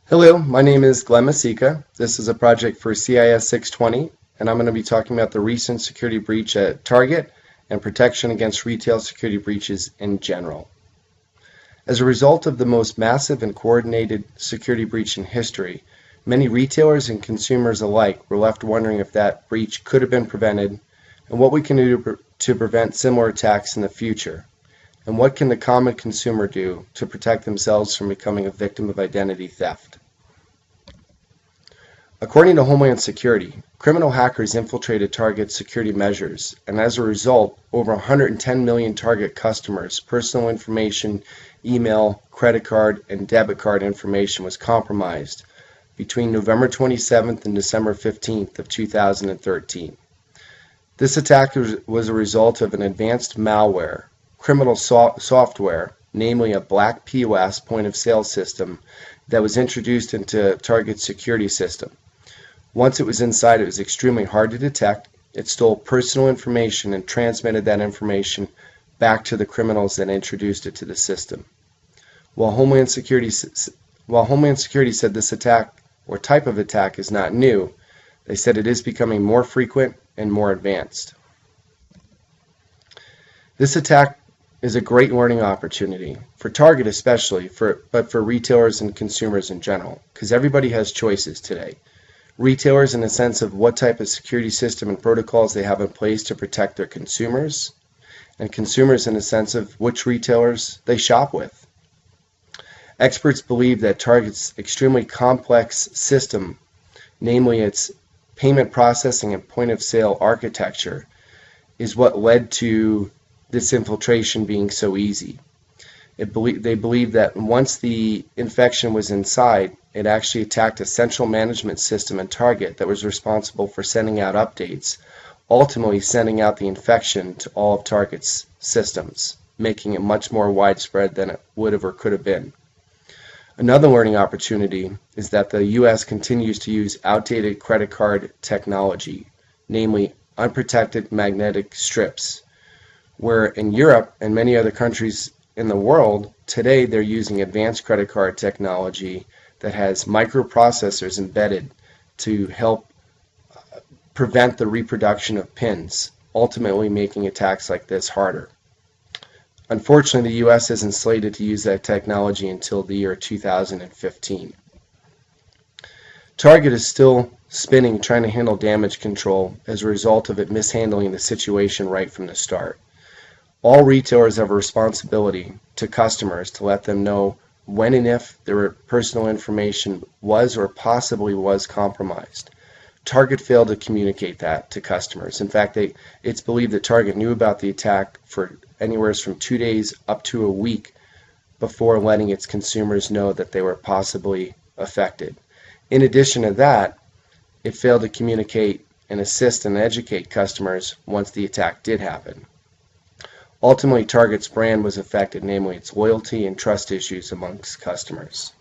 Hello, my name is Glenn Macica. This is a project for CIS 620, and I'm going to be talking about the recent security breach at Target and protection against retail security breaches in general. As a result of the most massive and coordinated security breach in history, many retailers and consumers alike were left wondering if that breach could have been prevented and what we can do to prevent similar attacks in the future. And what can the common consumer do to protect themselves from becoming a victim of identity theft? According to Homeland Security, criminal hackers infiltrated Target's security measures, and as a result, over 110 million Target customers' personal information, email, credit card, and debit card information was compromised between November 27th and December 15th of 2013. This attack was a result of an advanced malware, criminal software, namely a black POS point-of-sale system that was introduced into Target's security system. Once it was inside, it was extremely hard to detect. It stole personal information and transmitted that information back to the criminals that introduced it to the system. While Homeland Security said this attack or type of attack is not new, they said it is becoming more frequent and more advanced. This attack is a great learning opportunity, for Target especially, but for retailers and consumers in general, because everybody has choices today. Retailers in the sense of what type of security system and protocols they have in place to protect their consumers, and consumers in the sense of which retailers they shop with. Experts believe that Target's extremely complex system, namely its payment processing and point-of-sale architecture, is what led to this infiltration being so easy. They believe that once the infection was inside, it actually attacked a central management system in Target that was responsible for sending out updates, ultimately sending out the infection to all of Target's systems, making it much more widespread than it would have or could have been. Another learning opportunity is that the U.S. continues to use outdated credit card technology, namely unprotected magnetic strips, where in Europe and many other countries in the world, today they're using advanced credit card technology that has microprocessors embedded to help prevent the reproduction of PINs, ultimately making attacks like this harder. Unfortunately, the U.S. isn't slated to use that technology until the year 2015. Target is still spinning trying to handle damage control as a result of it mishandling the situation right from the start. All retailers have a responsibility to customers to let them know when and if their personal information was or possibly was compromised. Target failed to communicate that to customers. In fact, it's believed that Target knew about the attack for anywhere from 2 days up to a week before letting its consumers know that they were possibly affected. In addition to that, it failed to communicate and assist and educate customers once the attack did happen. Ultimately, Target's brand was affected, namely its loyalty and trust issues amongst customers.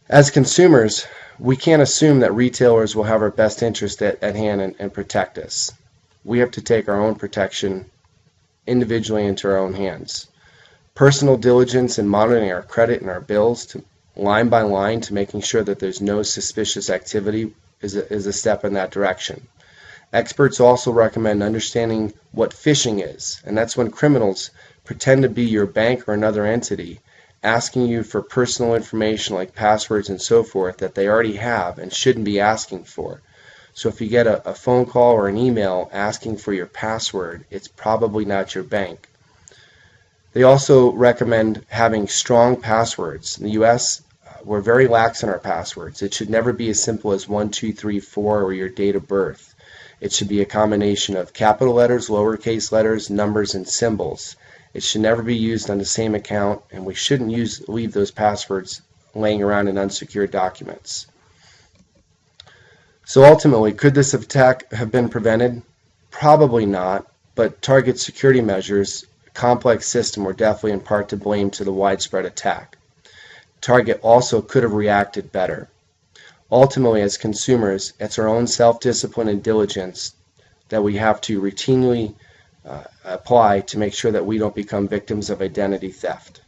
As consumers, we can't assume that retailers will have our best interest at hand and protect us. We have to take our own protection individually into our own hands. Personal diligence in monitoring our credit and our bills line by line to making sure that there's no suspicious activity is a step in that direction. Experts also recommend understanding what phishing is, and that's when criminals pretend to be your bank or another entity, asking you for personal information like passwords and so forth that they already have and shouldn't be asking for. So if you get a phone call or an email asking for your password, it's probably not your bank. They also recommend having strong passwords. In the U.S., we're very lax on our passwords. It should never be as simple as 1, 2, 3, 4 or your date of birth. It should be a combination of capital letters, lowercase letters, numbers, and symbols. It should never be used on the same account, and we shouldn't leave those passwords laying around in unsecured documents. So ultimately, could this attack have been prevented? Probably not, but Target's security measures, a complex system, were definitely in part to blame to the widespread attack. Target also could have reacted better. Ultimately, as consumers, it's our own self-discipline and diligence that we have to routinely apply to make sure that we don't become victims of identity theft.